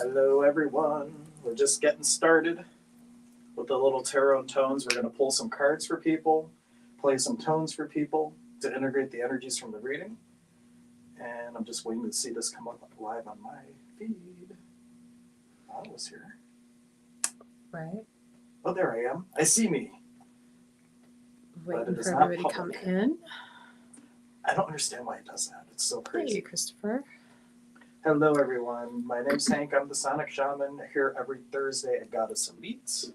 Hello, everyone. We're just getting started with the little tarot and tones. We're going to pull some cards for people, play some tones for people to integrate the energies from the reading. And I'm just waiting to see this come up live on my feed. I was here. Right. Oh, there I am. I see me. Waiting for everybody to come in. I don't understand why it does that. It's so crazy. Hey, Christopher. Hello, everyone. My name's Hank. I'm the Sonic Shaman, here every Thursday at Goddess Elites.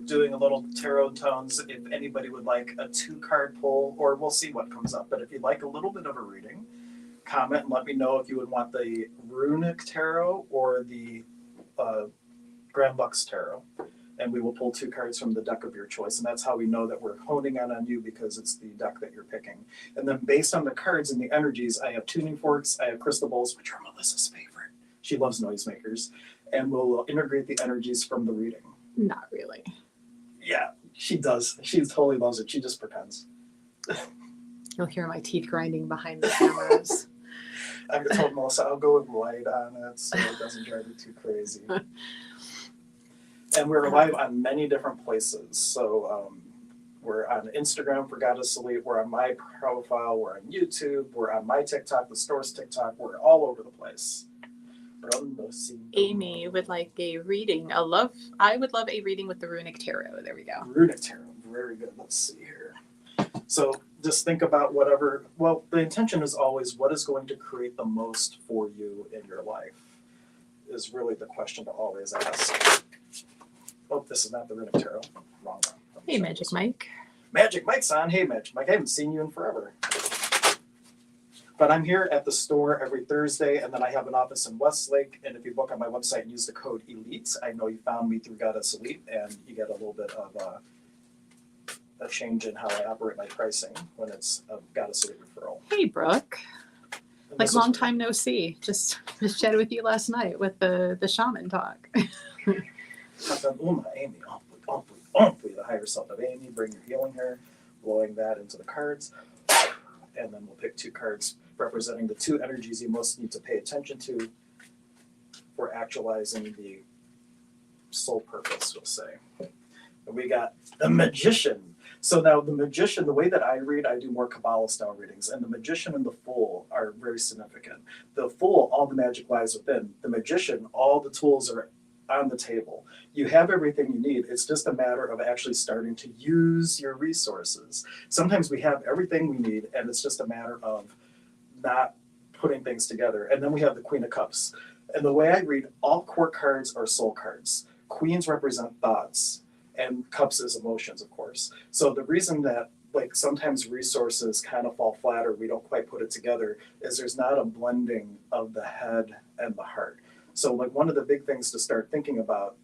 Doing a little tarot tones. If anybody would like a 2-card pull, or we'll see what comes up. But if you'd like a little bit of a reading, comment and let me know if you would want the Runic Tarot or the Grand Lux Tarot. And we will pull 2 cards from the deck of your choice. And that's how we know that we're honing in on you, because it's the deck that you're picking. And then based on the cards and the energies, I have tuning forks, I have crystal bowls, which are Melissa's favorite. She loves noisemakers. And we'll integrate the energies from the reading. Not really. Yeah, she does. She totally loves it. She just pretends. You'll hear my teeth grinding behind the cameras. I've told Melissa I'll go with light on it so it doesn't drive me too crazy. And we're live on many different places. So we're on Instagram for Goddess Elite. We're on my profile. We're on YouTube. We're on my TikTok, the store's TikTok. We're all over the place. Amy would like a reading. I would love a reading with the Runic Tarot. There we go. Runic Tarot. Very good. Let's see here. So just think about whatever. Well, the intention is always what is going to create the most for you in your life is really the question to always ask. Oh, this is not the Runic Tarot. Wrong one. Hey, Magic Mike. Magic Mike's on. Hey, Magic Mike. I haven't seen you in forever. But I'm here at the store every Thursday, and then I have an office in Westlake. And if you book on my website and use the code ELITE, I know you found me through Goddess Elite, and you get a little bit of a change in how I operate my pricing when it's a Goddess Elite referral. Hey, Brooke. Like long time no see. Just chatted with you last night with the shaman talk. Amy, the higher self of Amy, bring your healing here, blowing that into the cards. And then we'll pick 2 cards representing the 2 energies you most need to pay attention to for actualizing the soul purpose, we'll say. And we got the Magician. So now the Magician, the way that I read, I do more Kabbalah style readings, and the Magician and the Fool are very significant. The Fool, all the magic lies within. The Magician, all the tools are on the table. You have everything you need. It's just a matter of actually starting to use your resources. Sometimes we have everything we need, and it's just a matter of not putting things together. And then we have the Queen of Cups. And the way I read, all court cards are soul cards. Queens represent thoughts, and cups is emotions, of course. So the reason that sometimes resources kind of fall flat or we don't quite put it together is there's not a blending of the head and the heart. So one of the big things to start thinking about,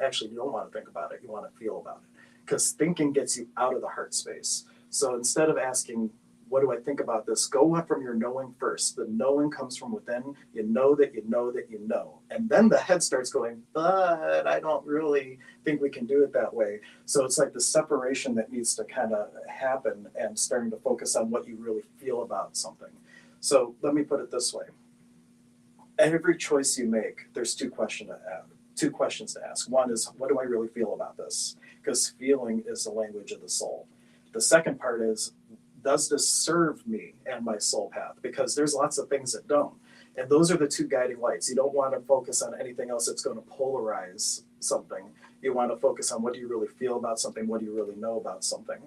actually you don't want to think about it, you want to feel about it. Because thinking gets you out of the heart space. So instead of asking, what do I think about this? Go from your knowing first. The knowing comes from within. You know that you know that you know. And then the head starts going, but I don't really think we can do it that way. So it's like the separation that needs to kind of happen and starting to focus on what you really feel about something. So let me put it this way. Every choice you make, there's 2 questions to ask. One is, what do I really feel about this? Because feeling is the language of the soul. The second part is, does this serve me and my soul path? Because there's lots of things that don't. And those are the 2 guiding lights. You don't want to focus on anything else that's going to polarize something. You want to focus on what do you really feel about something, what do you really know about something.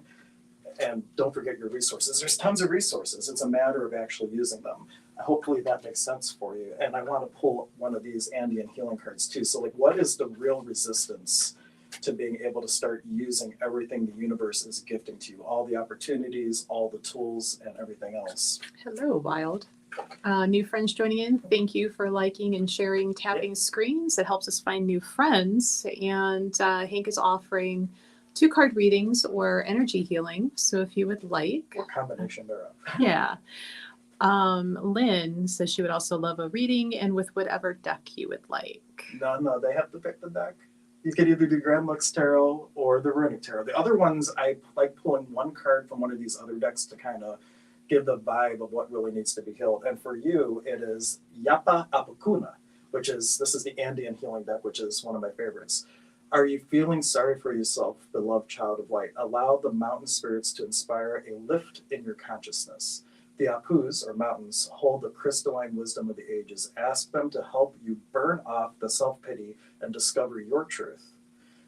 And don't forget your resources. There's tons of resources. It's a matter of actually using them. Hopefully that makes sense for you. And I want to pull one of these Andean healing cards too. So what is the real resistance to being able to start using everything the universe is gifting to you? All the opportunities, all the tools, and everything else. Hello, Wild. New friends joining in. Thank you for liking and sharing tapping screens. It helps us find new friends. And Hank is offering 2-card readings or energy healing. So if you would like. Or combination thereof. Yeah. Lynn says she would also love a reading and with whatever deck you would like. No, they have to pick the deck. You could either do Grand Lux Tarot or the Runic Tarot. The other ones I like pull pulling one card from one of these other decks to kind of give the vibe of what really needs to be healed. And for you, it is Yapa Apakuna, this is the Andean healing deck, which is one of my favorites. Are you feeling sorry for yourself, beloved child of light? Allow the mountain spirits to inspire a lift in your consciousness. The Apus, or mountains, hold the crystalline wisdom of the ages. Ask them to help you burn off the self-pity and discover your truth.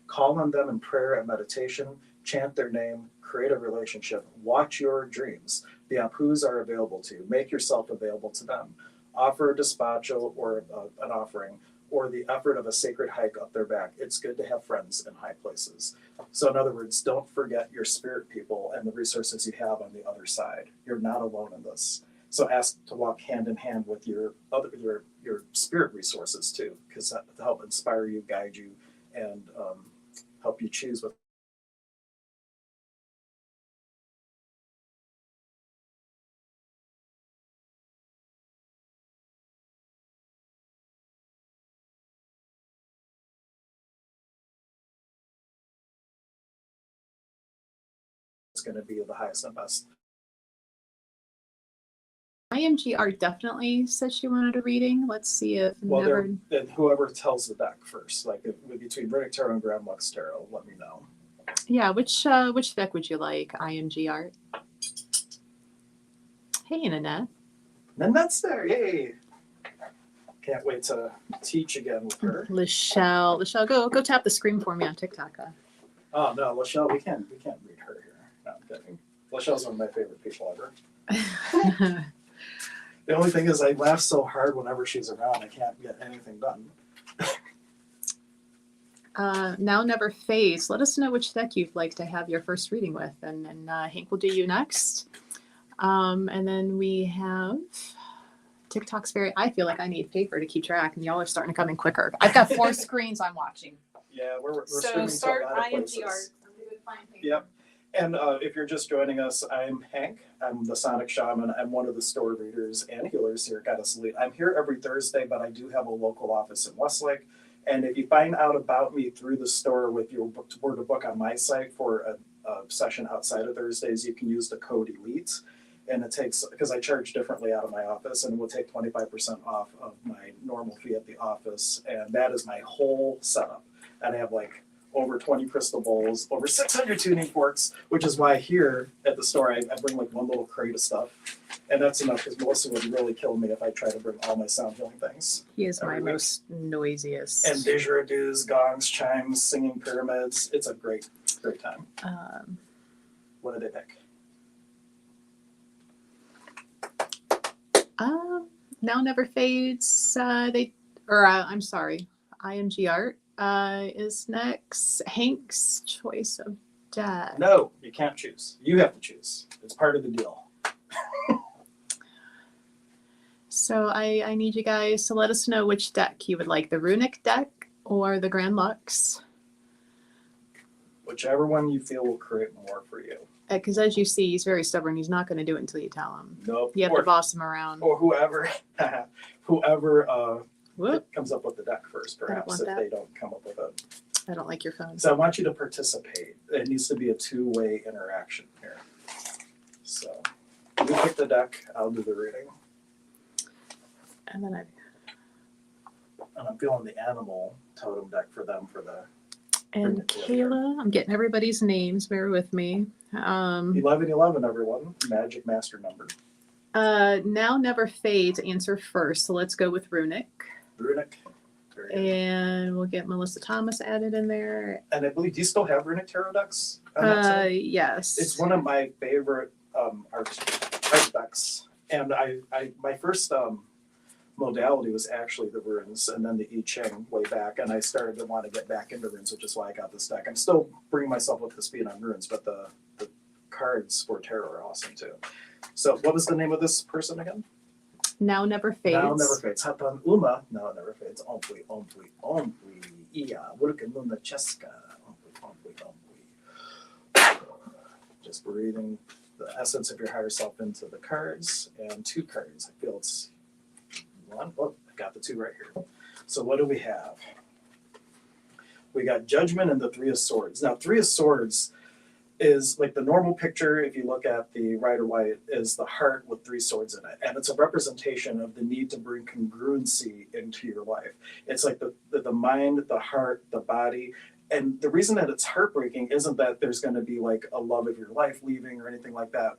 Call on them in prayer and meditation, chant their name, create a relationship, watch your dreams. The Apus are available to you. Make yourself available to them. Offer a despacho or an offering, or the effort of a sacred hike up their back. It's good to have friends in high places. So in other words, don't forget your spirit people and the resources you have on the other side. You're not alone in this. So ask to walk hand in hand with your spirit resources too, because that to help inspire you, guide you, and help you choose what is going to be the highest and best. IMG Art definitely said she wanted a reading. Let's see if Then whoever tells the deck first, like between Runic Tarot and Grand Lux Tarot, let me know. Yeah, which deck would you like? IMG Art. Hey, Nanette. Nanette's there, yay! Can't wait to teach again with her. Lachelle, go tap the screen for me on TikTok. Oh no, Lachelle, we can't read her here. No, I'm kidding. Lachelle's one of my favorite people ever. The only thing is I laugh so hard whenever she's around, I can't get anything done. Now Never Fades. Let us know which deck you'd like to have your first reading with, and Hank will do you next. And then we have TikTok's I feel like I need paper to keep track, and y'all are starting to come in quicker. I've got 4 screens I'm watching. Yeah, we're so streaming start to a lot of IMG places. Art. Find paper. Yep. And if you're just joining us, I'm Hank. I'm the Sonic Shaman. I'm one of the store readers and healers here at Goddess Elite. I'm here every Thursday, but I do have a local office in Westlake. And if you find out about me through the store with your word to book on my site for a session outside of Thursdays, you can use the code ELITE. And it takes, because I charge differently out of my office, and it will take 25% off of my normal fee at the office. And that is my whole setup. And I have like over 20 crystal bowls, over 600 tuning forks, which is why here at the store I bring like one little crate of stuff. And that's enough, because Melissa would really kill me if I try to bring all my sound healing things. He is my most noisiest. And didgeridoos, gongs, chimes, singing pyramids. It's a great time. What did they pick? Now Never Fades. I'm sorry. IMG Art is next. Hank's choice of deck. No, you can't choose. You have to choose. It's part of the deal. So I need you guys to let us know which deck you would like, the Runic deck or the Grand Lux. Whichever one you feel will create more for you. Because as you see, he's very stubborn. He's not going to do it until you tell him. Nope. You have to boss him around. Or whoever comes up with the deck first, perhaps, if they don't come up with it. I don't like your phone. So I want you to participate. It needs to be a two-way interaction here. So you pick the deck, I'll do the reading. And then I'm feeling the animal totem deck for them for the. And Kayla, I'm getting everybody's names. Bear with me. 1111, everyone. Magic master number. Now Never Fades. Answer first. So let's go with Runic. Runic. And we'll get Melissa Thomas added in there. And I believe, do you still have Runic tarot decks? Yes. It's one of my favorite art decks. And my first modality was actually the runes, and then the I Ching way back, and I started to want to get back into runes, which is why I got this deck. I'm still bringing myself up to speed on runes, but the cards for tarot are awesome too. So what was the name of this person again? Now Never Fades. Now Never Fades. Hapan Uma. Now Never Fades. Ompui, ompui, ompui. Iya. Wurkanuna cheska. Ompui, ompui, ompui. Just breathing the essence of your higher self into the cards, and 2 cards. I feel it's one. Oh, I got the 2 right here. So what do we have? We got Judgment and the 3 of Swords. Now, 3 of Swords, is like the normal picture, if you look at the Rider White, is the heart with 3 swords in it. And it's a representation of the need to bring congruency into your life. It's like the mind, the heart, the body. And the reason that it's heartbreaking isn't that there's going to be like a love of your life leaving or anything like that.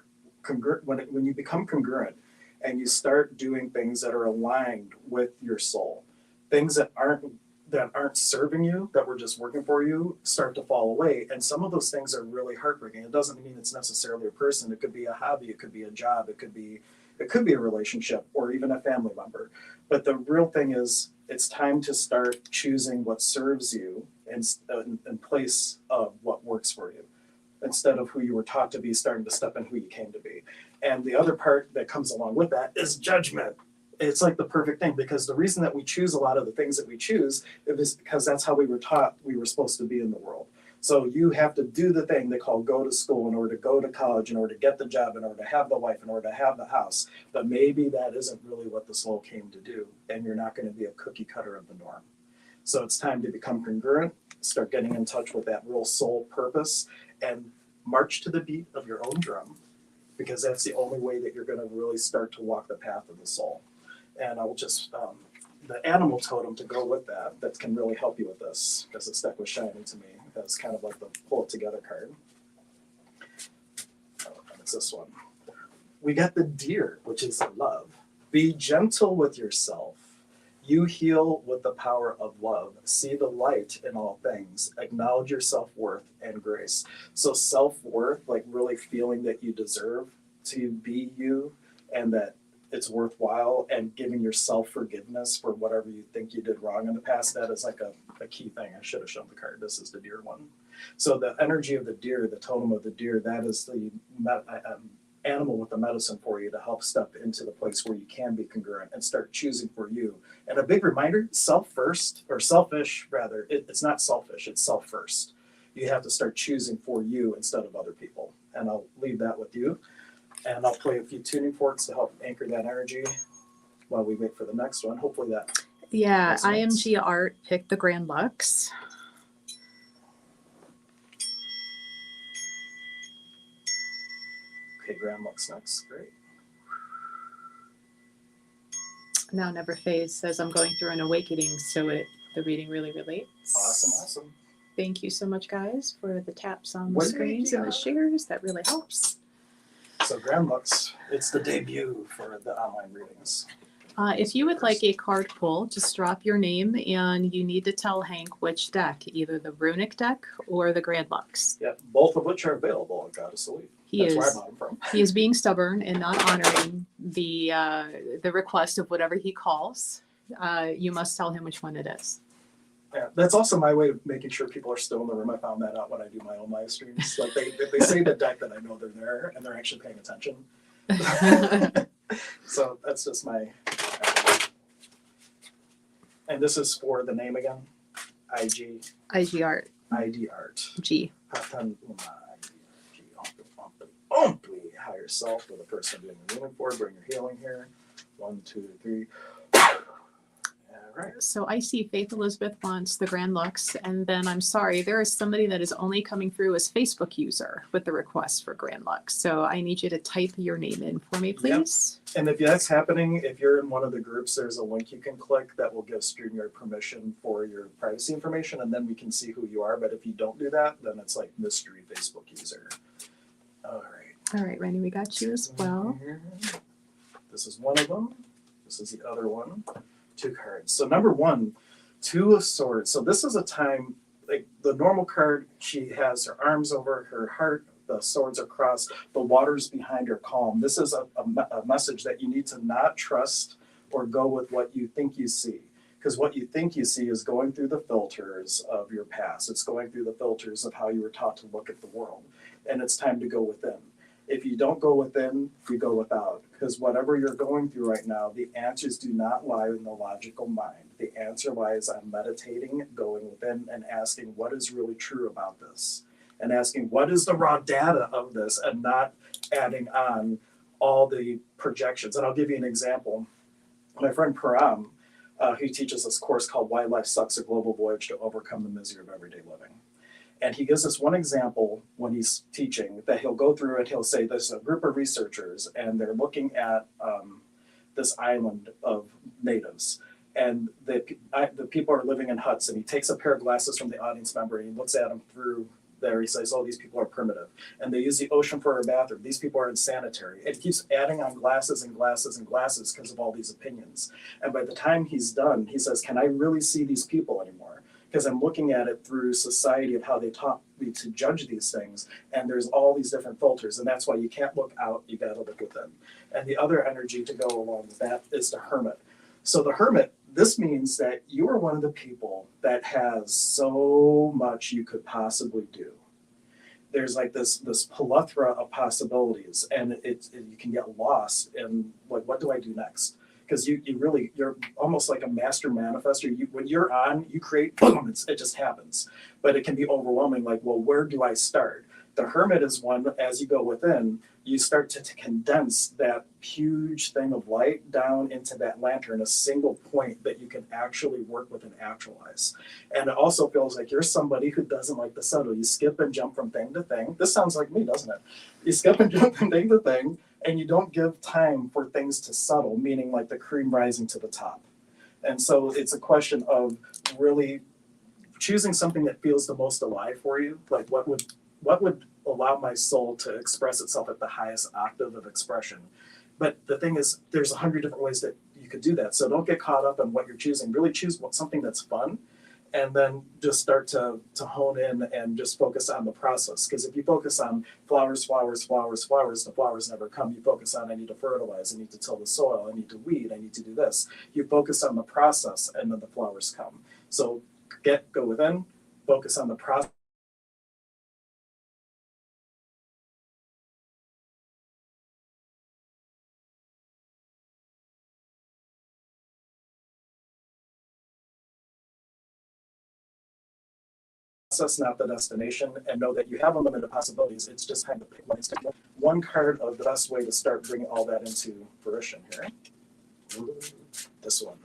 When you become congruent and you start doing things that are aligned with your soul, things that aren't serving you, that were just working for you, start to fall away. And some of those things are really heartbreaking. It doesn't mean it's necessarily a person. It could be a hobby, it could be a job, it could be a relationship, or even a family member. But the real thing is, it's time to start choosing what serves you in place of what works for you, instead of who you were taught to be, starting to step in who you came to be. And the other part that comes along with that is judgment. It's like the perfect thing, because the reason that we choose a lot of the things that we choose is because that's how we were taught we were supposed to be in the world. So you have to do the thing they call go to school in order to go to college, in order to get the job, in order to have the wife, in order to have the house. But maybe that isn't really what the soul came to do, and you're not going to be a cookie cutter of the norm. So it's time to become congruent, start getting in touch with that real soul purpose, and march to the beat of your own drum, because that's the only way that you're going to really start to walk the path of the soul. And I'll just, the animal totem to go with that can really help you with this, because it's deck was shining to me as kind of like the pull it together card. Oh, and it's this one. We got the deer, which is love. Be gentle with yourself. You heal with the power of love. See the light in all things. Acknowledge your self-worth and grace. So self-worth, like really feeling that you deserve to be you, and that it's worthwhile, and giving yourself forgiveness for whatever you think you did wrong in the past. That is like a key thing. I should have shown the card. This is the deer one. So the energy of the deer, the totem of the deer, that is the animal with the medicine for you to help step into the place where you can be congruent and start choosing for you. And a big reminder, self first, or selfish rather, it's not selfish, it's self first. You have to start choosing for you instead of other people. And I'll leave that with you. And I'll play a few tuning forks to help anchor that energy while we wait for the next one. Hopefully that. Yeah, resonates. IMG Art picked the Grand Lux. Okay, Graham looks next. Great. Now Never Fades says I'm going through an awakening, so the reading really relates. Awesome. Thank you so much, guys, for the taps on the What screens and the shares. That really helps. So Graham looks, it's the debut for the online readings. If you would like a card pull, just drop your name, and you need to tell Hank which deck, either the Runic deck or the Grand Lux. Yep, both of which are available at Goddess Elite. That's where I bought them from. He is being stubborn and not honoring the request of whatever he calls. You must tell him which one it is. Yeah, that's also my way of making sure people are still in the room. I found that out when I do my own live streams. Like they say the deck, that I know they're there and they're actually paying attention. So that's just my. And this is for the name again. IG Art. ID Art. G. Higher self for the person doing the moving forward. Bring your healing here. 1, 2, 3. All right. So I see Faith Elizabeth wants the Grand Lux, and then I'm sorry, there is somebody that is only coming through as Facebook user with the request for Grand Lux. So I need you to type your name in for me, please. Yep. And if that's happening, if you're in one of the groups, there's a link you can click that will give StreamYard permission for your privacy information, and then we can see who you are. But if you don't do that, then it's like mystery Facebook user. All right. All right, Randy, we got you as well. This is one of them. This is the other one. 2 cards. So number 1, 2 of Swords. So this is a time, like the normal card, she has her arms over her heart, the swords are crossed, the waters behind her calm. This is a message that you need to not trust or go with what you think you see. Because what you think you see is going through the filters of your past. It's going through the filters of how you were taught to look at the world. And it's time to go within. If you don't go within, you go without. Because whatever you're going through right now, the answers do not lie in the logical mind. The answer lies on meditating, going within, and asking what is really true about this. And asking what is the raw data of this, and not adding on all the projections. And I'll give you an example. My friend Param, he teaches this course called Why Life Sucks, A Global Voyage to Overcome the Misery of Everyday Living. And he gives us one example when he's teaching that he'll go through and he'll say there's a group of researchers and they're looking at this island of natives. And the people are living in huts, and he takes a pair of glasses from the audience member and he looks at them through there. He says, oh, these people are primitive. And they use the ocean for a bathroom. These people are insanitary. And he keeps adding on glasses and glasses and glasses because of all these opinions. And by the time he's done, he says, can I really see these people anymore? Because I'm looking at it through society of how they taught me to judge these things. And there's all these different filters. And that's why you can't look out, you got to look within. And the other energy to go along with that is the hermit. So the hermit, this means that you are one of the people that has so much you could possibly do. There's like this plethora of possibilities, and you can get lost in like, what do I do next? Because you're almost like a master manifester. When you're on, you create, boom, it just happens. But it can be overwhelming, like, well, where do I start? The hermit is one, as you go within, you start to condense that huge thing of light down into that lantern, a single point that you can actually work with and actualize. And it also feels like you're somebody who doesn't like the subtle. You skip and jump from thing to thing. This sounds like me, doesn't it? You skip and jump from thing to thing, and you don't give time for things to settle, meaning like the cream rising to the top. And so it's a question of really choosing something that feels the most alive for you. Like what would allow my soul to express itself at the highest octave of expression. But the thing is, there's 100 different ways that you could do that. So don't get caught up in what you're choosing. Really choose something that's fun, and then just start to hone in and just focus on the process. Because if you focus on flowers, the flowers never come. You focus on, I need to fertilize, I need to till the soil, I need to weed, I need to do this. You focus on the process, and then the flowers come. So go within, focus on the process. Not the destination, and know that you have unlimited possibilities. It's just kind of pick one card of the best way to start bringing all that into fruition here. This one.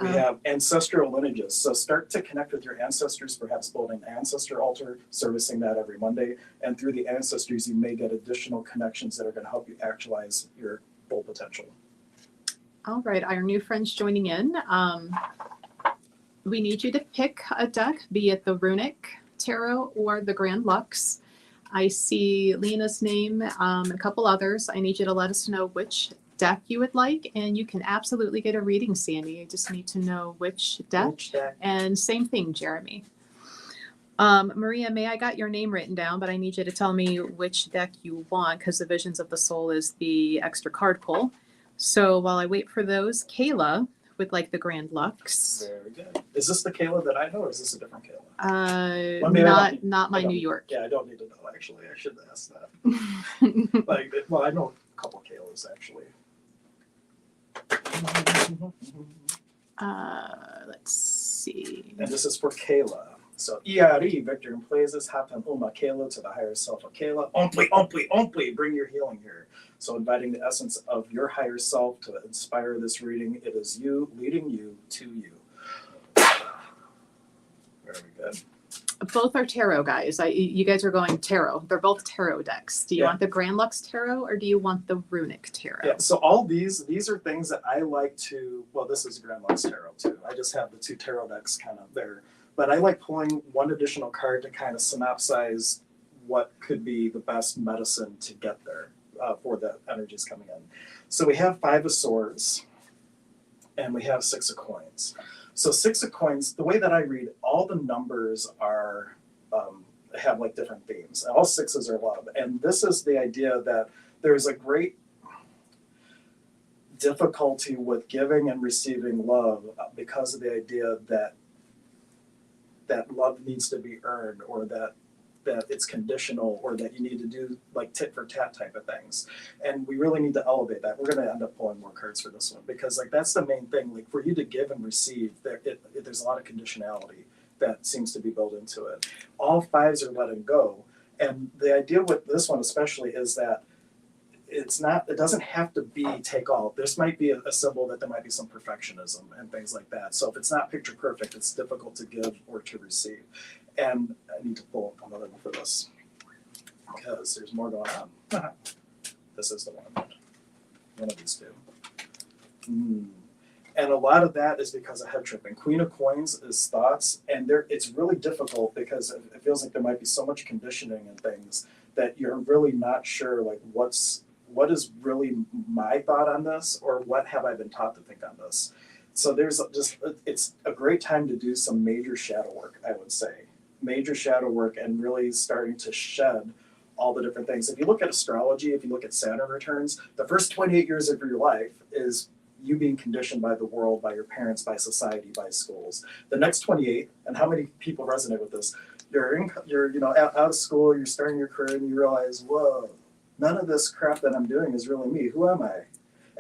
We have ancestral lineages. So start to connect with your ancestors, perhaps building an ancestor altar, servicing that every Monday. And through the ancestors, you may get additional connections that are going to help you actualize your full potential. All right, our new friends joining in. We need you to pick a deck, be it the Runic Tarot or the Grand Lux. I see Lena's name, a couple others. I need you to let us know which deck you would like, and you can absolutely get a reading, Sandy. I just need to know which deck. And same thing, Jeremy. Maria, I got your name written down, but I need you to tell me which deck you want, because the Visions of the Soul is the extra card pull. So while I wait for those, Kayla would like the Grand Lux. Very good. Is this the Kayla that I know, or is this a different Kayla? Not my New York. Yeah, I don't need to know, actually. I should ask that. I know a couple Kaylas, actually. Let's see. And this is for Kayla. So, Iari, Victor and Plazes, Hapan Uma Kayla to the higher self of Kayla. Ompli, bring your healing here. So, inviting the essence of your higher self to inspire this reading. It is you leading you to you. Very good. Both are tarot, guys. You guys are going tarot. They're both tarot decks. Do you want the Grand Lux Tarot or do you want the Runic Tarot? Yeah, so all these are things that I like to, well, this is Grand Lux Tarot too. I just have the two tarot decks kind of there. But I like pulling one additional card to kind of synopsize what could be the best medicine to get there for the energies coming in. So we have 5 of Swords and we have 6 of Coins. So 6 of Coins, the way that I read, all the numbers are have like different themes. All 6s are love. And this is the idea that there's a great difficulty with giving and receiving love because of the idea that love needs to be earned, or that it's conditional, or that you need to do like tit for tat type of things. And we really need to elevate that. We're going to end up pulling more cards for this one, because like that's the main thing. Like for you to give and receive, there's a lot of conditionality that seems to be built into it. All 5s are letting go. And the idea with this one especially is that it doesn't have to be take all. This might be a symbol that there might be some perfectionism and things like that. So if it's not picture perfect, it's difficult to give or to receive. And I need to pull up another one for this because there's more going on. This is the one. One of these two. And a lot of that is because of head tripping. Queen of Coins is thoughts, and it's really difficult because it feels like there might be so much conditioning and things that you're really not sure, like what is really my thought on this, or what have I been taught to think on this. So it's a great time to do some major shadow work, I would say. Major shadow work and really starting to shed all the different things. If you look at astrology, if you look at Saturn returns, the first 28 years of your life is you being conditioned by the world, by your parents, by society, by schools. The next 28, and how many people resonate with this? You're out of school, you're starting your career, and you realize, whoa, none of this crap that I'm doing is really me. Who am I?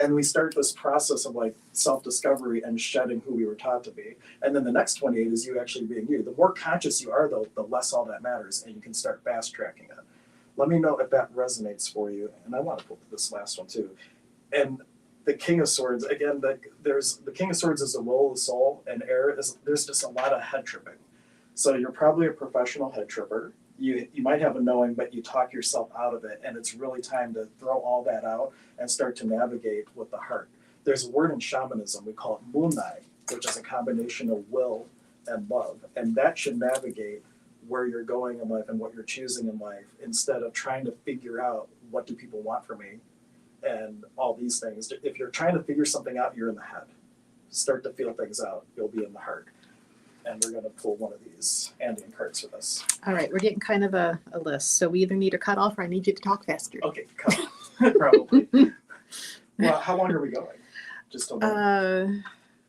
And we start this process of like self-discovery and shedding who we were taught to be. And then the next 28 is you actually being you. The more conscious you are, though, the less all that matters, and you can start fast-tracking it. Let me know if that resonates for you. And I want to put this last one too. And the King of Swords, again, the King of Swords is the will of the soul, and there's just a lot of head tripping. So you're probably a professional head tripper. You might have a knowing, but you talk yourself out of it, and it's really time to throw all that out and start to navigate with the heart. There's a word in shamanism, we call it munai, which is a combination of will and love, and that should navigate where you're going in life and what you're choosing in life, instead of trying to figure out what do people want from me and all these things. If you're trying to figure something out, you're in the head. Start to feel things out, you'll be in the heart. And we're going to pull one of these Andean cards for this. All right, we're getting kind of a list. So we either need to cut off or I need you to talk faster. Okay, cut off. Probably. Well, how long are we going? Just a moment.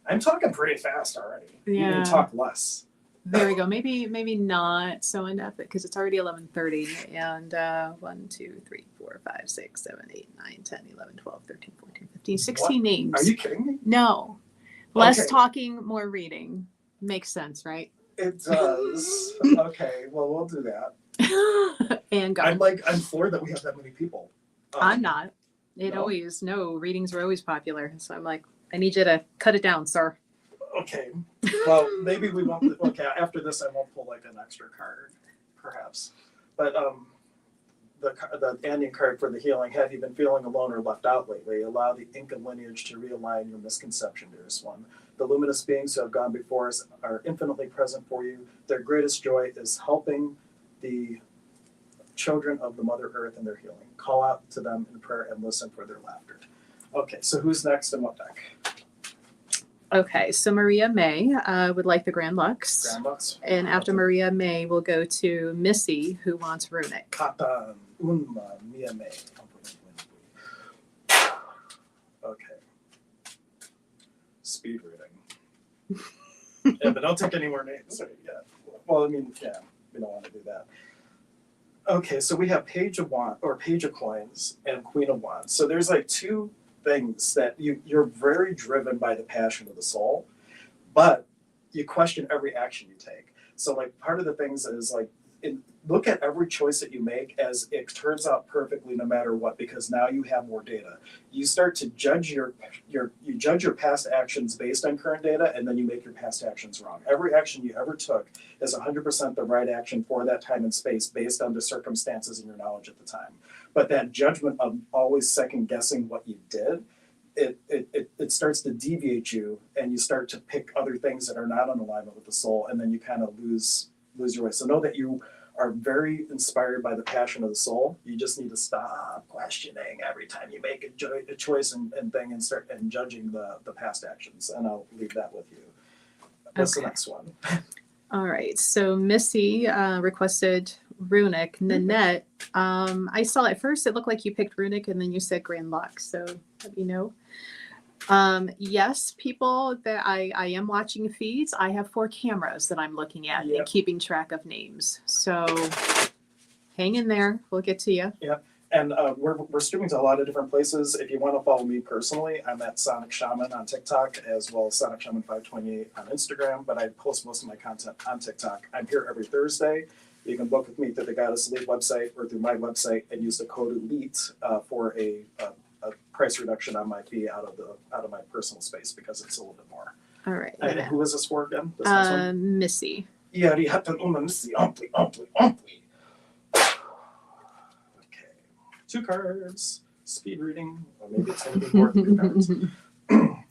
I'm talking pretty fast already. Yeah. You can talk less. There we go. Maybe not so in depth because it's already 11:30 and 1, 2, 3, 4, 5, 6, 7, 8, 9, 10, 11, 12, 13, 14, 15, 16 What? names. Are you kidding me? No. Less Okay. talking, more reading. Makes sense, right? It does. Okay, well, we'll do that. And go. I'm floored that we have that many people. I'm not. No? Readings were always popular. So I'm like, I need you to cut it down, sir. Okay. Well, maybe we won't. Okay, after this, I won't pull like an extra card, perhaps. But the Andean card for the healing. Have you been feeling alone or left out lately? Allow the Inca lineage to realign your misconception, dearest one. The luminous beings who have gone before us are infinitely present for you. Their greatest joy is helping the children of the Mother Earth in their healing. Call out to them in prayer and listen for their laughter. Okay, so who's next and what deck? Okay, so Maria May would like the Grand Lux. Grand Lux. And after Maria May, we'll go to Missy, who wants Runic. Katan Unma Mia May. Okay. Speed reading. Yeah, but don't take any more names yet. Well, I mean, yeah, we don't want to do that. Okay, so we have Page of Wands, or Page of Coins, and Queen of Wands. So there's like two things that you're very driven by the passion of the soul, but you question every action you take. So like part of the things is like, look at every choice that you make as it turns out perfectly no matter what, because now you have more data. You start to judge you judge your past actions based on current data, and then you make your past actions wrong. Every action you ever took is 100% the right action for that time and space based on the circumstances and your knowledge at the time. But that judgment of always second guessing what you did, it starts to deviate you, and you start to pick other things that are not in alignment with the soul, and then you kind of lose your way. So know that you are very inspired by the passion of the soul. You just need to stop questioning every time you make a choice and thing, and start and judging the past actions. And I'll leave that with you. What's the next one? All right. So Missy requested Runic. Nanette, I saw at first it looked like you picked Runic and then you said Grand Lux. So let me know. Yes, people that I am watching feeds. I have 4 cameras that I'm looking at and keeping track of names. So hang in there. We'll get to you. Yeah. And we're streaming to a lot of different places. If you want to follow me personally, I'm at Sonic Shaman on TikTok, as well as Sonic Shaman 528 on Instagram. But I post most of my content on TikTok. I'm here every Thursday You can book with me through the Goddess Elite website or through my website and use the code ELITE for a price reduction on my fee out of my personal space because it's a little bit more. All right. And who is this for again? This next one? Missy. Yeah, die hat dann Missy. Omply. Okay. 2 cards. Speed reading. Or maybe it's going to be more than 2 cards.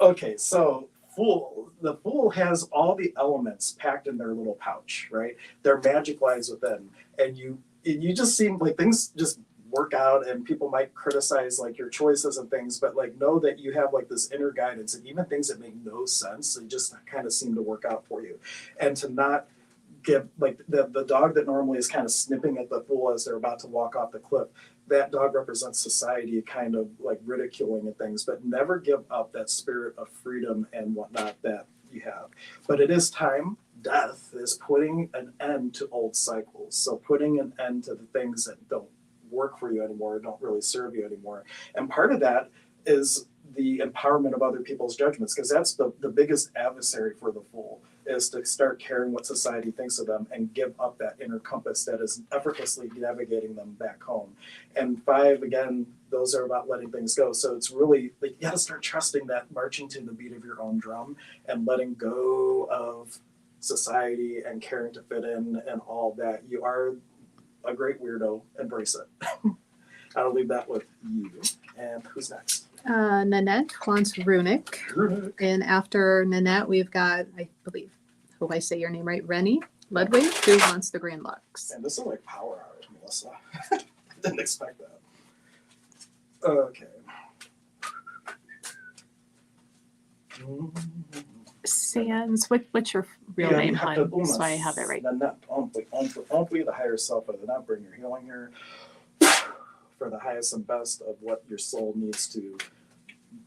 Okay, so Fool. The Fool has all the elements packed in their little pouch, right? Their magic lies within. And you just seem like things just work out, and people might criticize like your choices and things, but like know that you have like this inner guidance, and even things that make no sense, they just kind of seem to work out for you. And to not give like the dog that normally is kind of snipping at the Fool as they're about to walk off the cliff, that dog represents society kind of like ridiculing and things, but never give up that spirit of freedom and whatnot that you have. But it is time. Death is putting an end to old cycles. So putting an end to the things that don't work for you anymore, don't really serve you anymore. And part of that is the empowerment of other people's judgments, because that's the biggest adversary for the Fool, is to start caring what society thinks of them and give up that inner compass that is effortlessly navigating them back home. And 5, again, those are about letting things go. So it's really like you gotta start trusting that, marching to the beat of your own drum and letting go of society and caring to fit in and all that. You are a great weirdo. Embrace it. I'll leave that with you. And who's next? Nanette wants runic. And after Nanette, we've got, I believe, hope I say your name right, Rennie Ludwig, who wants the Grand Lux. And this is like power hours, Melissa. I didn't expect that. Okay. Sans, what's your real name, hon? So I have it right. Nanette, the higher self of the Nanette, bring your healing here for the highest and best of what your soul needs to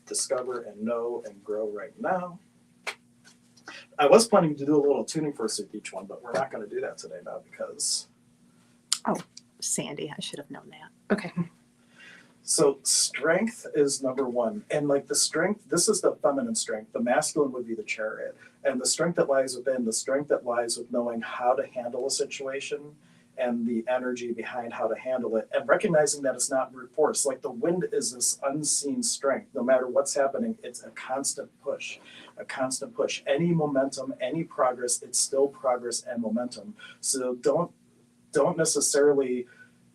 discover and know and grow right now. I was planning to do a little tuning first with each one, but we're not going to do that today now because... Oh, Sandy, I should have known that. Okay. So strength is number 1. And like the strength, this is the feminine strength. The masculine would be the chariot. And the strength that lies within, the strength that lies with knowing how to handle a situation and the energy behind how to handle it, and recognizing that it's not brute force. Like the wind is this unseen strength. No matter what's happening, it's a constant push, Any momentum, any progress, it's still progress and momentum. So don't necessarily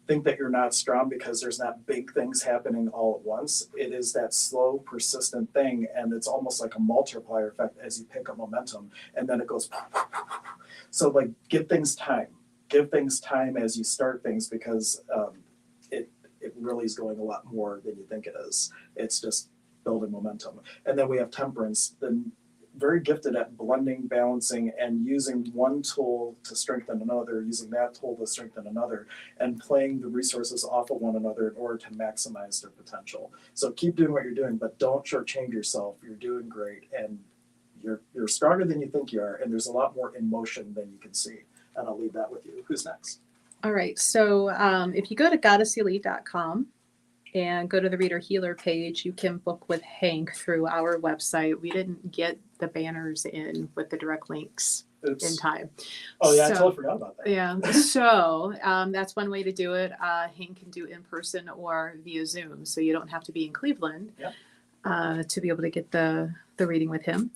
think that you're not strong because there's not big things happening all at once. It is that slow, persistent thing, and it's almost like a multiplier effect as you pick up momentum, and then it goes. So like give things time. Give things time as you start things, because it really is going a lot more than you think it is. It's just building momentum. And then we have temperance, then very gifted at blending, balancing, and using one tool to strengthen another, using that tool to strengthen another, and playing the resources off of one another in order to maximize their potential. So keep doing what you're doing, but don't shortchange yourself. You're doing great, and you're stronger than you think you are, and there's a lot more in motion than you can see. And I'll leave that with you. Who's next? All right. So if you go to goddesselite.com and go to the Reader Healer page, you can book with Hank through our website. We didn't get the banners in with the direct links in time. Oh, yeah, I totally forgot about that. Yeah. So that's one way to do it. Hank can do in person or via Zoom. So you don't have to be in Cleveland to be able to get the reading with him.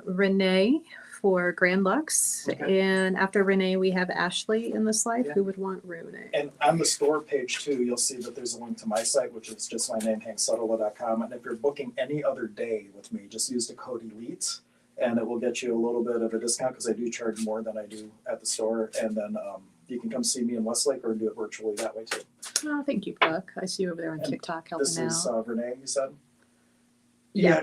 Renee for Grand Lux. Okay. And after Renee, we have Ashley in the slide who would want runic. And on the store page too, you'll see that there's a link to my site, which is just my name, hanksutterla.com. And if you're booking any other day with me, just use the code ELITE, and it will get you a little bit of a discount because I do charge more than I do at the store. And then you can come see me in Westlake or do it virtually that way too. Oh, thank you, Brooke. I see you over there on TikTok helping this out. This is Renee, you said? Yeah,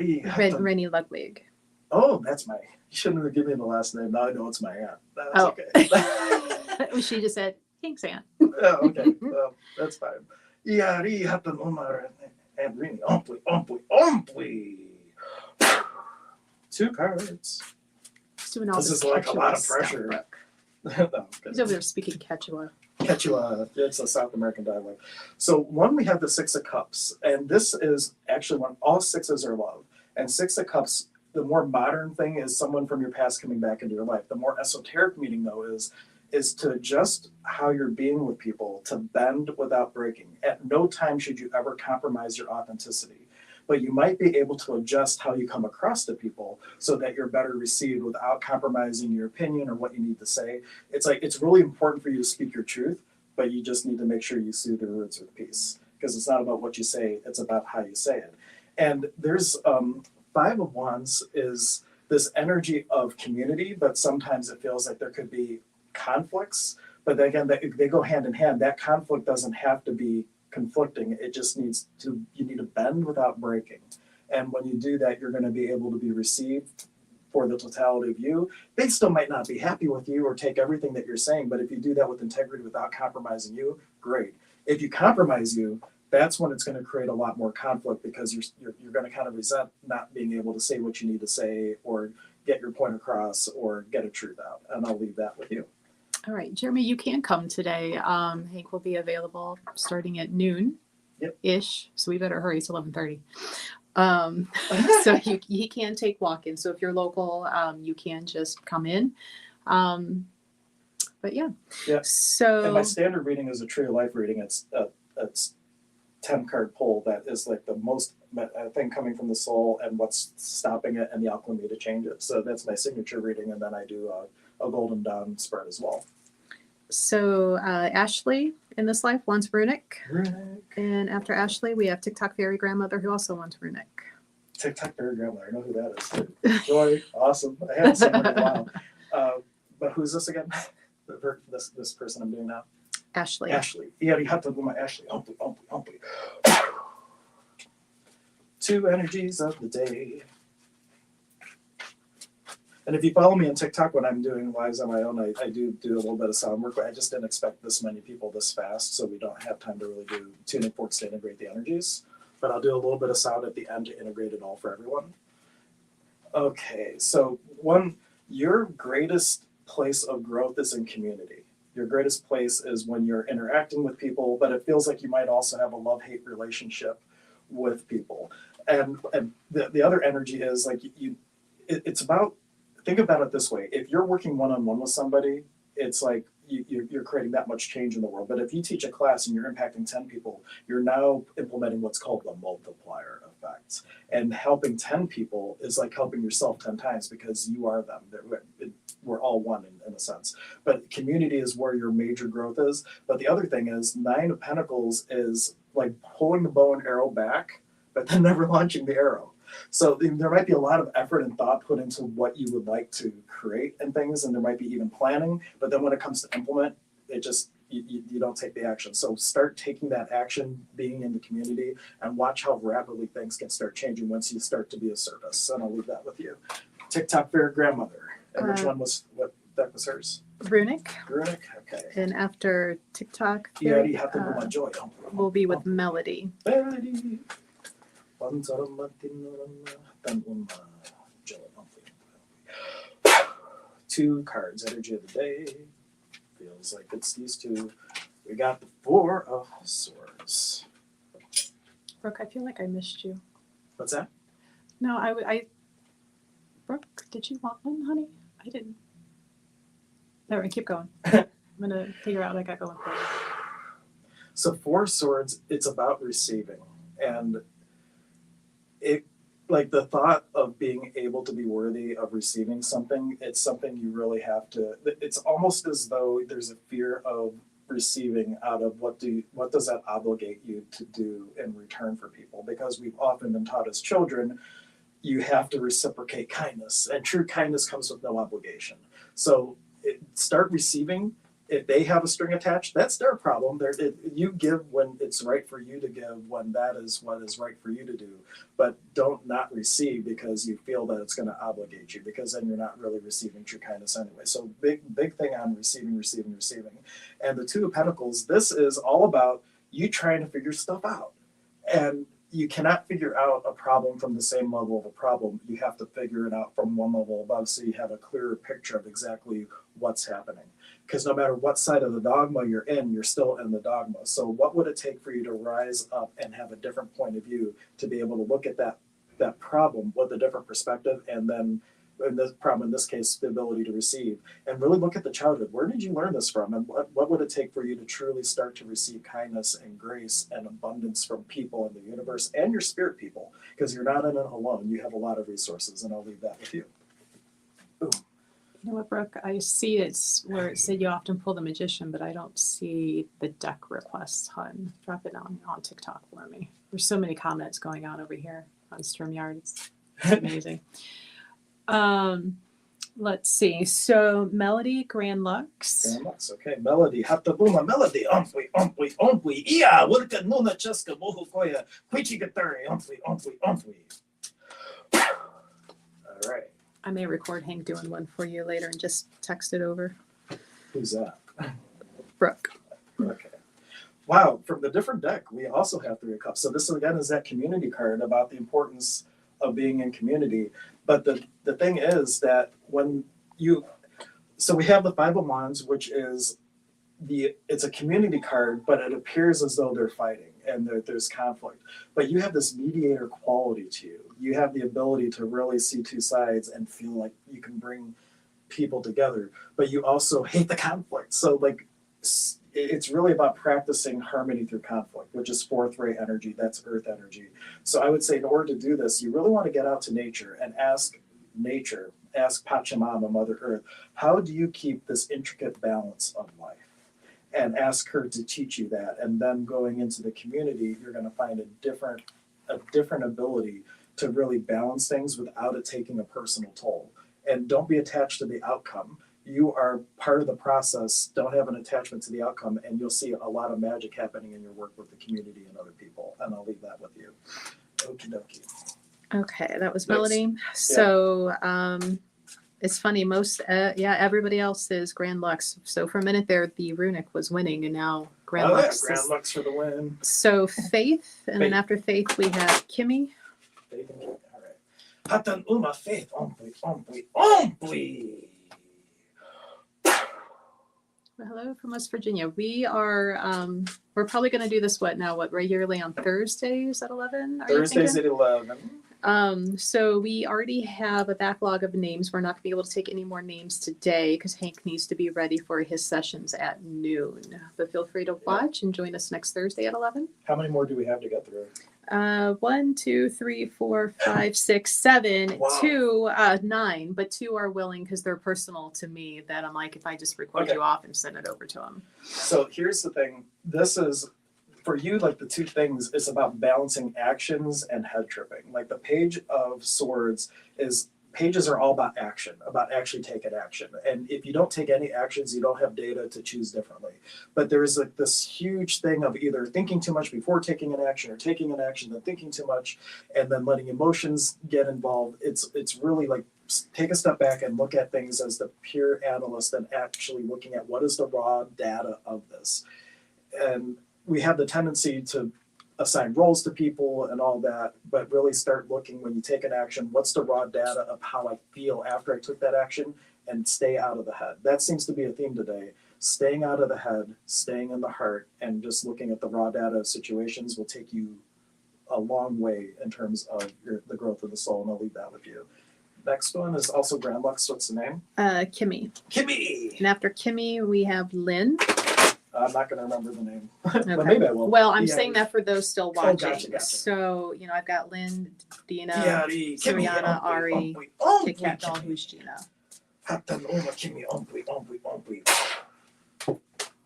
Rennie Ludwig. Oh, that's my... You shouldn't have given me the last name. Now I know it's my aunt. That's okay. She just said, Hank's aunt. Oh, okay. Well, that's fine. Yari hatan Omar and Rini. Omply. 2 cards. He's doing all this is like a lot of pressure. No, he's over there speaking Quechua. Quechua, it's a South American dialect. So one, we have the 6 of Cups. And this is actually when all 6s are love. And 6 of Cups, the more modern thing is someone from your past coming back into your life. The more esoteric meaning, though, is is to adjust how you're being with people, to bend without breaking. At no time should you ever compromise your authenticity. But you might be able to adjust how you come across to people so that you're better received without compromising your opinion or what you need to say. It's like it's really important for you to speak your truth, but you just need to make sure you soothe the roots with peace. Because it's not about what you say, it's about how you say it. And there's Five of Wands is this energy of community, but sometimes it feels like there could be conflicts. But then again, they go hand in hand. That conflict doesn't have to be conflicting. It just needs to, you need to bend without breaking. And when you do that, you're going to be able to be received for the totality of you. They still might not be happy with you or take everything that you're saying, but if you do that with integrity without compromising you, great. If you compromise you, that's when it's going to create a lot more conflict because you're going to kind of resent not being able to say what you need to say or get your point across or get a truth out. And I'll leave that with you. All right, Jeremy, you can come today. Hank will be available starting at noon ish. So we better hurry. It's 11:30. So he can take walk-in. So if you're local, you can just come in. But yeah. So and my standard reading is a Tree of Life reading. It's 10-card pull that is like the most thing coming from the soul and what's stopping it and the alchemy to change it. So that's my signature reading, and then I do a Golden Dawn spread as well. So Ashley in this life wants runic. And after Ashley, we have TikTok Fairy Grandmother who also wants runic. TikTok Fairy Grandmother, I know who that is too. Joy, awesome. I haven't seen her in a while. But who's this again? This person I'm doing now? Ashley. Yeah, you have to do my Ashley. Humpy. 2 energies of the day. And if you follow me on TikTok when I'm doing lives on my own, I do a little bit of sound work, but I just didn't expect this many people this fast, so we don't have time to really do tuning forks to integrate the energies. But I'll do a little bit of sound at the end to integrate it all for everyone. Okay, so your greatest place of growth is in community. Your greatest place is when you're interacting with people, but it feels like you might also have a love-hate relationship with people. And the other energy is like it's about, think about it this way. If you're working one-on-one with somebody, it's like you're creating that much change in the world. But if you teach a class and you're impacting 10 people, you're now implementing what's called the multiplier effect. And helping 10 people is like helping yourself 10 times because you are them. We're all one in a sense. But community is where your major growth is. But the other thing is 9 of Pentacles is like pulling the bow and arrow back, but then never launching the arrow. So there might be a lot of effort and thought put into what you would like to create and things, and there might be even planning, but then when it comes to implement, it just, you don't take the action. So start taking that action, being in the community, and watch how rapidly things can start changing once you start to be of service. And I'll leave that with you. TikTok Fairy Grandmother. And which one was, what that was hers? Runic. Okay. And after TikTok, You already have to know my joy. We'll be with Melody. Melody. 2 cards, energy of the day. Feels like it's these 2. We got the 4 of Swords. Brooke, I feel like I missed you. What's that? No, I Brooke, did you want one, honey? I didn't. All right, keep going. I'm gonna figure out what I got going for you. So 4 Swords, it's about receiving. And it, like the thought of being able to be worthy of receiving something, it's something you really have to, it's almost as though there's a fear of receiving out of what does that obligate you to do in return for people? Because we've often been taught as children, you have to reciprocate kindness, and true kindness comes with no obligation. So start receiving. If they have a string attached, that's their problem. You give when it's right for you to give, when that is what is right for you to do. But don't not receive because you feel that it's going to obligate you, because then you're not really receiving true kindness anyway. So big thing on receiving. And the 2 of Pentacles, this is all about you trying to figure stuff out. And you cannot figure out a problem from the same level of a problem. You have to figure it out from one level above so you have a clearer picture of exactly what's happening. Because no matter what side of the dogma you're in, you're still in the dogma. So what would it take for you to rise up and have a different point of view to be able to look at that problem with a different perspective and then And the problem in this case, the ability to receive, and really look at the childhood. Where did you learn this from? And what would it take for you to truly start to receive kindness and grace and abundance from people in the universe and your spirit people? Because you're not in it alone. You have a lot of resources, and I'll leave that with you. Boom. You know what, Brooke? I see it's where it said you often pull the magician, but I don't see the deck requests, hon. Drop it on TikTok for me. There's so many comments going on over here on StreamYard. It's amazing. Let's see. So Melody Grand Lux. Grand Lux, okay. Melody, hatta buma melody, ompui, ia, wilka nuna cheska mohu koya, quichi gatari, ompui. All right. I may record Hank doing one for you later and just text it over. Who's that? Brooke. Okay. Wow, from the different deck, we also have Three of Cups. So this again is that community card about the importance of being in community. But the thing is that when you, so we have the Five of Wands, which is it's a community card, but it appears as though they're fighting and there's conflict. But you have this mediator quality to you. You have the ability to really see two sides and feel like you can bring people together, but you also hate the conflict. So like, it's really about practicing harmony through conflict, which is fourth ray energy. That's earth energy. So I would say in order to do this, you really want to get out to nature and ask nature, ask Pachamama, Mother Earth, how do you keep this intricate balance of life? And ask her to teach you that. And then going into the community, you're going to find a different ability to really balance things without it taking a personal toll. And don't be attached to the outcome. You are part of the process. Don't have an attachment to the outcome, and you'll see a lot of magic happening in your work with the community and other people. And I'll leave that with you. Okie dokie. Okay, that was Melody. So it's funny. Everybody else is Grand Lux. So for a minute there, the Runic was winning, and now Grand Lux. Yeah, Grand Lux for the win. So Faith, and then after Faith we have Kimmy. Faith and Kimmy. All right. Hatan uma Faith, ompui. Well, hello from West Virginia. We are we're probably going to do this regularly on Thursdays at 11. Thursdays at 11. So we already have a backlog of names. We're not going to be able to take any more names today because Hank needs to be ready for his sessions at noon. But feel free to watch and join us next Thursday at 11. How many more do we have to get through? 1, 2, 3, 4, 5, 6, 7, Wow. 2, 9, but 2 are willing because they're personal to me that I'm like, if I just record you off and send it over to them. So here's the thing. This is, for you, like the two things, it's about balancing actions and head tripping. Like the Page of Swords pages are all about action, about actually taking action. And if you don't take any actions, you don't have data to choose differently. But there's like this huge thing of either thinking too much before taking an action or taking an action, then thinking too much, and then letting emotions get involved. It's really like take a step back and look at things as the pure analyst and actually looking at what is the raw data of this. And we have the tendency to assign roles to people and all that, but really start looking when you take an action, what's the raw data of how I feel after I took that action, and stay out of the head. That seems to be a theme today. Staying out of the head, staying in the heart, and just looking at the raw data of situations will take you a long way in terms of the growth of the soul, and I'll leave that with you. Next one is also Grand Lux. What's the name? Kimmy. Kimmy! And after Kimmy, we have Lynn. I'm not going to remember the name, Okay. but maybe I will. Well, I'm saying that for those still watching. Gotcha. So, I've got Lynn, Dina, Kimmy, Suriana, Ari, Kit Kat Doll, who's Gina.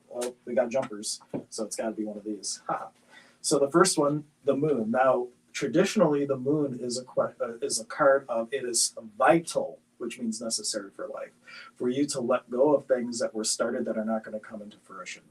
Well, we got jumpers, so it's got to be one of these. So the first one, the moon. Now, traditionally, the moon is a card of it is vital, which means necessary for life, for you to let go of things that were started that are not going to come into fruition.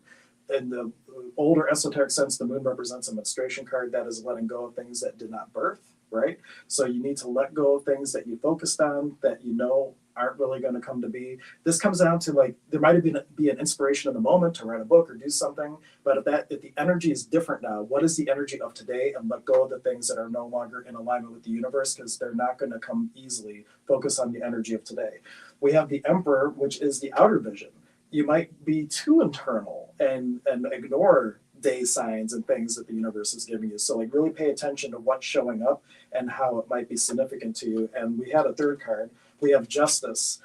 In the older esoteric sense, the moon represents a menstruation card that is letting go of things that did not birth, right? So you need to let go of things that you focused on that you know aren't really going to come to be. This comes down to like, there might be an inspiration in the moment to write a book or do something, but if the energy is different now, what is the energy of today? And let go of the things that are no longer in alignment with the universe, because they're not going to come easily. Focus on the energy of today. We have the Emperor, which is the outer vision. You might be too internal and ignore day signs and things that the universe is giving you. So like really pay attention to what's showing up and how it might be significant to you. And we had a third card, We have justice.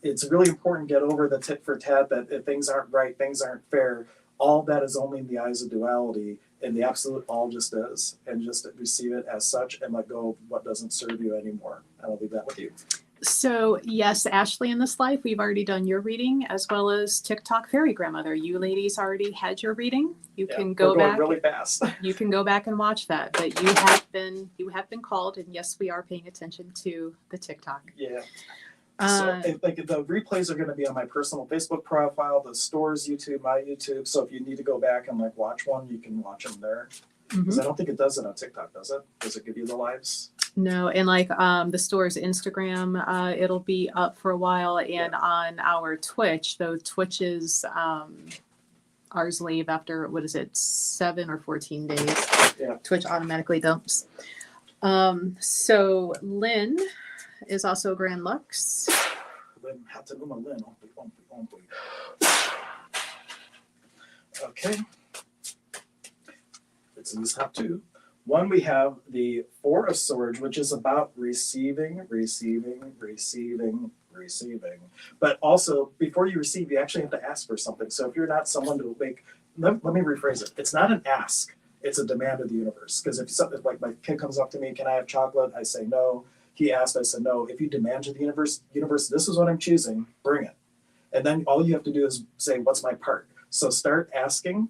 It's really important to get over the tit for tat that if things aren't right, things aren't fair. All that is only in the eyes of duality, and the absolute all just is, and just receive it as such and let go of what doesn't serve you anymore. And I'll leave that with you. So, yes, Ashley, in this life, we've already done your reading, as well as TikTok Fairy Grandmother. You ladies already had your reading. You can go we're going back really fast. You can go back and watch that. But you have been called, and yes, we are paying attention to the TikTok. Yeah. So like the replays are going to be on my personal Facebook profile, the store's YouTube, my YouTube. So if you need to go back and like watch one, you can watch them there. Because I don't think it does it on TikTok, does it? Does it give you the lives? No, and like the store's Instagram, it'll be up for a while, and on our Twitch, though Twitch's ours leave after 7 or 14 days. Yeah. Twitch automatically dumps. So Lynn is also Grand Lux. Lynn, okay. It's in this top two. One, we have the Four of Swords, which is about receiving. But also, before you receive, you actually have to ask for something. So if you're not someone to make, let me rephrase it. It's not an ask. It's a demand of the universe. Because if something like my kid comes up to me, can I have chocolate? I say no. He asked, I said no. If you demand to the universe, this is what I'm choosing, bring it. And then all you have to do is say, what's my part? So start asking,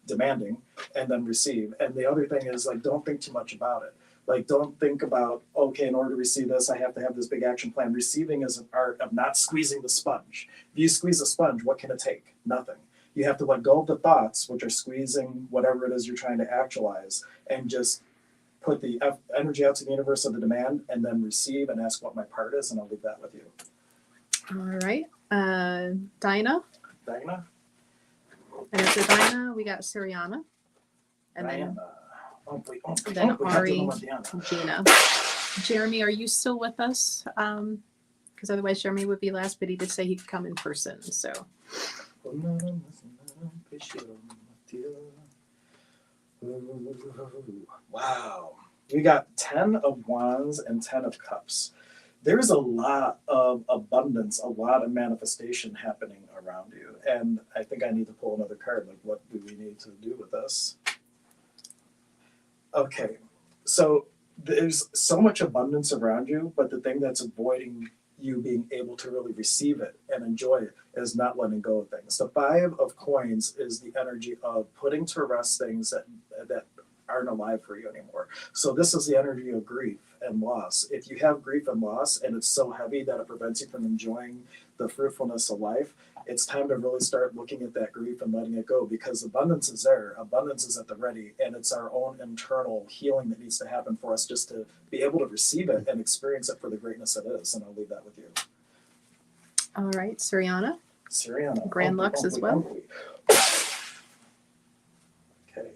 demanding, and then receive. And the other thing is like, don't think too much about it. Like, don't think about, okay, in order to receive this, I have to have this big action plan. Receiving is an art of not squeezing the sponge. If you squeeze a sponge, what can it take? Nothing. You have to let go of the thoughts, which are squeezing whatever it is you're trying to actualize, and just put the energy out to the universe of the demand, and then receive and ask what my part is, and I'll leave that with you. All right. Dinah. Dinah? And after Dinah, we got Siriana. And then Ari, Gina. Jeremy, are you still with us? Because otherwise Jeremy would be last, but he did say he could come in person. So. Wow. We got 10 of Wands and 10 of Cups. There's a lot of abundance, a lot of manifestation happening around you. And I think I need to pull another card. Like, what do we need to do with this? Okay. So there's so much abundance around you, but the thing that's avoiding you being able to really receive it and enjoy it is not letting go of things. The 5 of Coins is the energy of putting to rest things that aren't alive for you anymore. So this is the energy of grief and loss. If you have grief and loss and it's so heavy that it prevents you from enjoying the fruitfulness of life, it's time to really start looking at that grief and letting it go, because abundance is there. Abundance is at the ready, and it's our own internal healing that needs to happen for us just to be able to receive it and experience it for the greatness it is. And I'll leave that with you. All right, Siriana. Siriana. Grand Lux as well. Okay.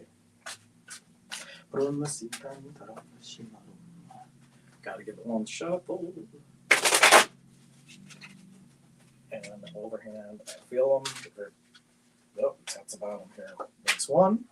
Gotta give it one shuffle. And the overhand, I feel them. Nope, that's the bottom here. Next one.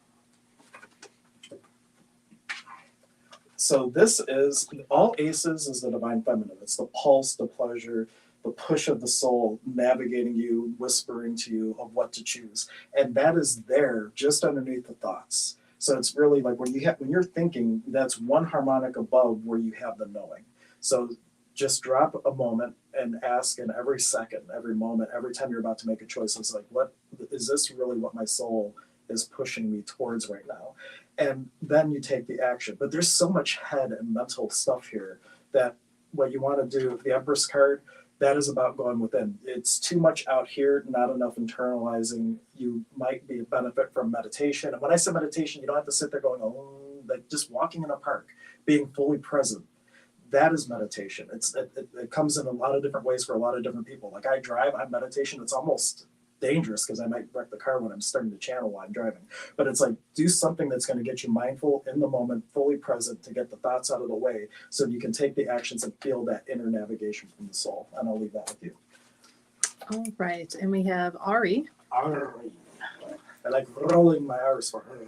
So this is, all aces is the divine feminine. It's the pulse, the pleasure, the push of the soul, navigating you, whispering to you of what to choose. And that is there just underneath the thoughts. So it's really like when you're thinking, that's one harmonic above where you have the knowing. So just drop a moment and ask in every second, every moment, every time you're about to make a choice, it's like, what is this really what my soul is pushing me towards right now? And then you take the action. But there's so much head and mental stuff here that what you want to do, the Empress card, that is about going within. It's too much out here, not enough internalizing. You might be a benefit from meditation. And when I say meditation, you don't have to sit there going, oh, like just walking in a park, being fully present. That is meditation. It comes in a lot of different ways for a lot of different people. Like I drive, I'm meditation. It's almost dangerous because I might wreck the car when I'm starting to channel while I'm driving. But it's like, do something that's going to get you mindful in the moment, fully present, to get the thoughts out of the way so you can take the actions and feel that inner navigation from the soul. And I'll leave that with you. All right. And we have Ari. Ari. I like rolling my R's for her.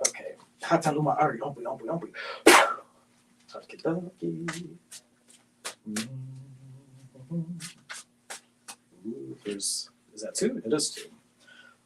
Okay. Hataluma Ari. Ompi. Ooh, is that 2? It is 2.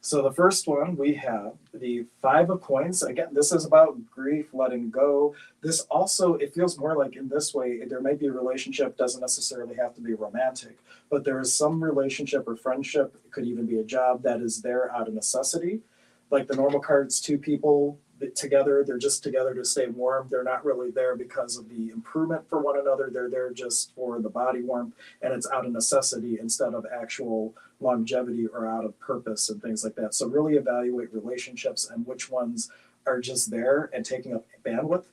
So the first one, we have the 5 of coins. Again, this is about grief, letting go. This also, it feels more like in this way, there may be a relationship, doesn't necessarily have to be romantic, but there is some relationship or friendship, it could even be a job that is there out of necessity. Like the normal cards, 2 people together, they're just together to stay warm. They're not really there because of the improvement for one another. They're there just for the body warmth, and it's out of necessity instead of actual longevity or out of purpose and things like that. So really evaluate relationships and which ones are just there and taking up bandwidth,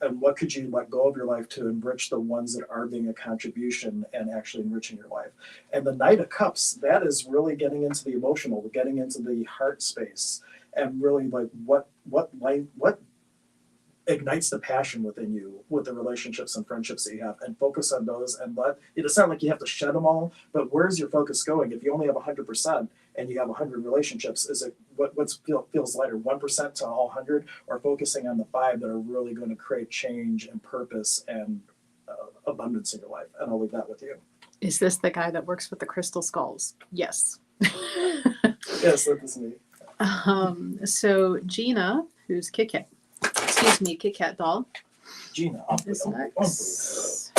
and what could you let go of your life to enrich the ones that are being a contribution and actually enriching your life. And the Knight of Cups, that is really getting into the emotional, getting into the heart space, and really like what ignites the passion within you with the relationships and friendships that you have, and focus on those. And let it doesn't sound like you have to shed them all, but where's your focus going? If you only have 100% and you have 100 relationships, is it feels lighter, 1% to all 100, or focusing on the 5 that are really going to create change and purpose and abundance in your life? And I'll leave that with you. Is this the guy that works with the crystal skulls? Yes. Yes, that is me. So Gina, who's Kit Kat doll, Gina, is next.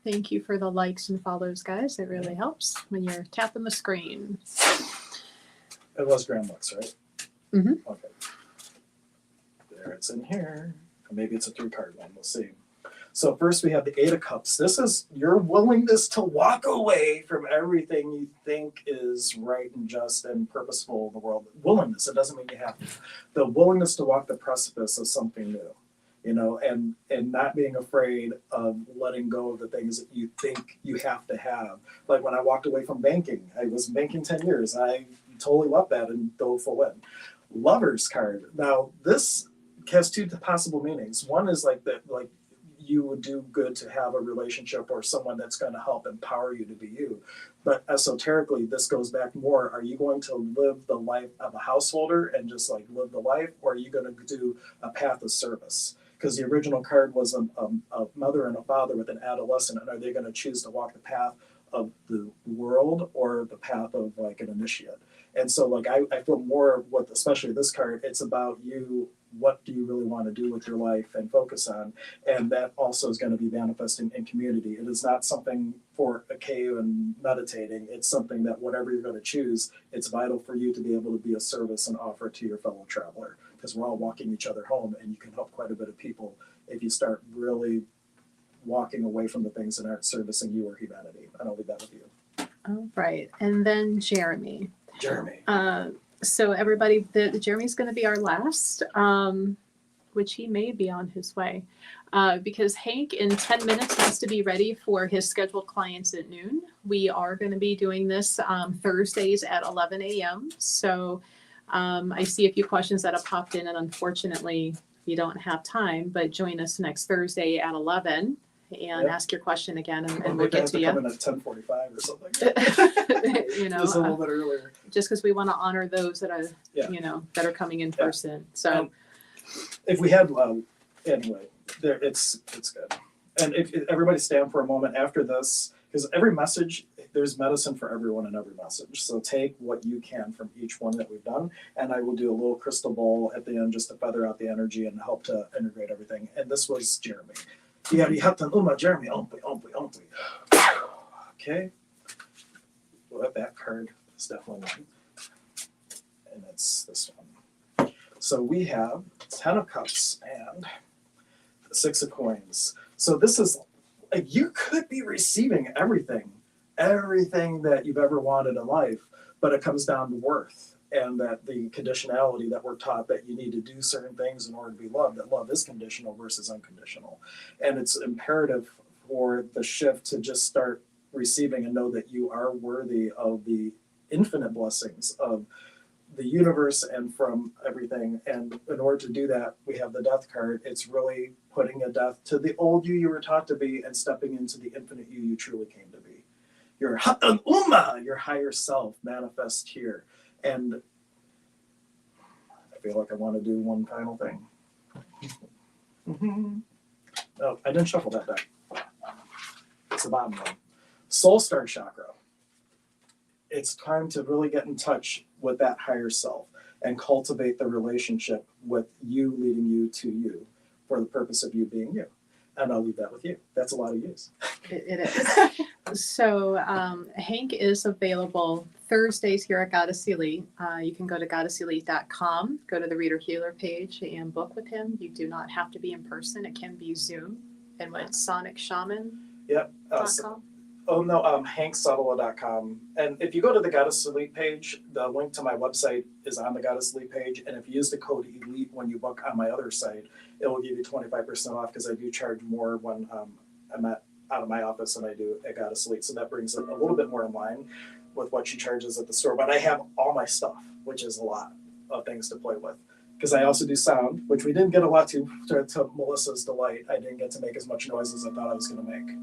Thank you for the likes and follows, guys. It really helps when you're tapping the screen. It was Grand Lux, right? Mm-hmm. Okay. There, it's in here. Or maybe it's a 3-card one. We'll see. So first we have the 8 of Cups. This is your willingness to walk away from everything you think is right and just and purposeful in the world. Willingness. It doesn't mean you have to. The willingness to walk the precipice of something new, and not being afraid of letting go of the things that you think you have to have. Like when I walked away from banking, I was banking 10 years. I totally loved that and dove full in. Lover's card. Now this has 2 possible meanings. One is like you would do good to have a relationship or someone that's going to help empower you to be you. But esoterically, this goes back more. Are you going to live the life of a householder and just like live the life, or are you going to do a path of service? Because the original card was a mother and a father with an adolescent, and are they going to choose to walk the path of the world or the path of like an initiate? And so like I feel more with especially this card, it's about you. What do you really want to do with your life and focus on? And that also is going to be manifesting in community. It is not something for a cave and meditating. It's something that whatever you're going to choose, it's vital for you to be able to be a service and offer to your fellow traveler, because we're all walking each other home, and you can help quite a bit of people if you start really walking away from the things that aren't servicing you or humanity. And I'll leave that with you. All right. And then Jeremy. Jeremy. So everybody, Jeremy's going to be our last, which he may be on his way, because Hank in 10 minutes has to be ready for his scheduled clients at noon. We are going to be doing this Thursdays at 11 a.m. So I see a few questions that have popped in, and unfortunately, you don't have time, but join us next Thursday at 11 and ask your question again, and we'll get to you. Come in at 10:45 or something. Just a little bit earlier. Just because we want to honor those that are, that are coming in person. So, and if we had anyway, there it's good. And if everybody stand for a moment after this, because every message, there's medicine for everyone in every message. So take what you can from each one that we've done, and I will do a little crystal ball at the end just to feather out the energy and help to integrate everything. And this was Jeremy. Jeremy, okay. Well, that card is definitely one. And it's this one. So we have 10 of Cups and the 6 of Coins. So this is like you could be receiving everything that you've ever wanted in life, but it comes down to worth. And that the conditionality that we're taught that you need to do certain things in order to be loved, that love is conditional versus unconditional. And it's imperative for the shift to just start receiving and know that you are worthy of the infinite blessings of the universe and from everything. And in order to do that, we have the Death card. It's really putting a death to the old you were taught to be and stepping into the infinite you truly came to be. Your higher self manifest here. And I feel like I want to do one final thing. Oh, I didn't shuffle that deck. It's the bottom one. Soul Star Chakra. It's time to really get in touch with that higher self and cultivate the relationship with you leading you to you for the purpose of you being you. And I'll leave that with you. That's a lot of use. It is. So Hank is available Thursdays here at Goddess Elite. You can go to goddesselite.com, go to the Reader Healer page and book with him. You do not have to be in person. It can be Zoom. And what, SonicShaman.com? Yep. HankSuttle.com. And if you go to the Goddess Elite page, the link to my website is on the Goddess Elite page. And if you use the code ELITE when you book on my other site, it will give you 25% off because I do charge more when I'm out of my office than I do at Goddess Elite. So that brings it a little bit more in line with what she charges at the store. But I have all my stuff, which is a lot of things to play with. Because I also do sound, which we didn't get a lot to Melissa's delight. I didn't get to make as much noise as I thought I was going to make.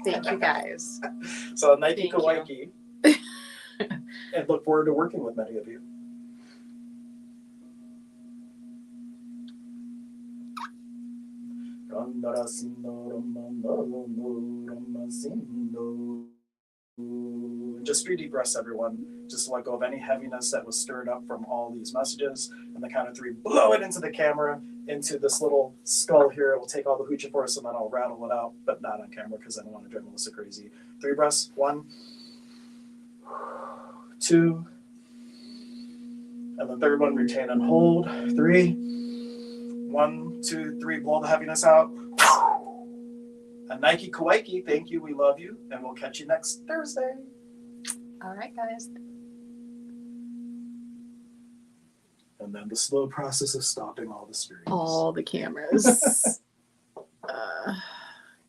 Thank you, guys. So Nike Thank Kawaii. And look forward to working with many of you. Just 3 deep breaths, everyone. Just let go of any heaviness that was stirred up from all these messages. And the count of 3, blow it into the camera, into this little skull here. It will take all the hoochie for us, and then I'll rattle it out, but not on camera because I don't want to drive Melissa crazy. 3 breaths. 1, 2, and the third one, retain and hold. 3, 1, 2, 3, blow the heaviness out. And Nike Kawaii, thank you, we love you, and we'll catch you next Thursday. All right, guys. And then the slow process of stopping all the streams. All the cameras.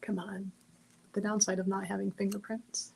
Come on. The downside of not having fingerprints.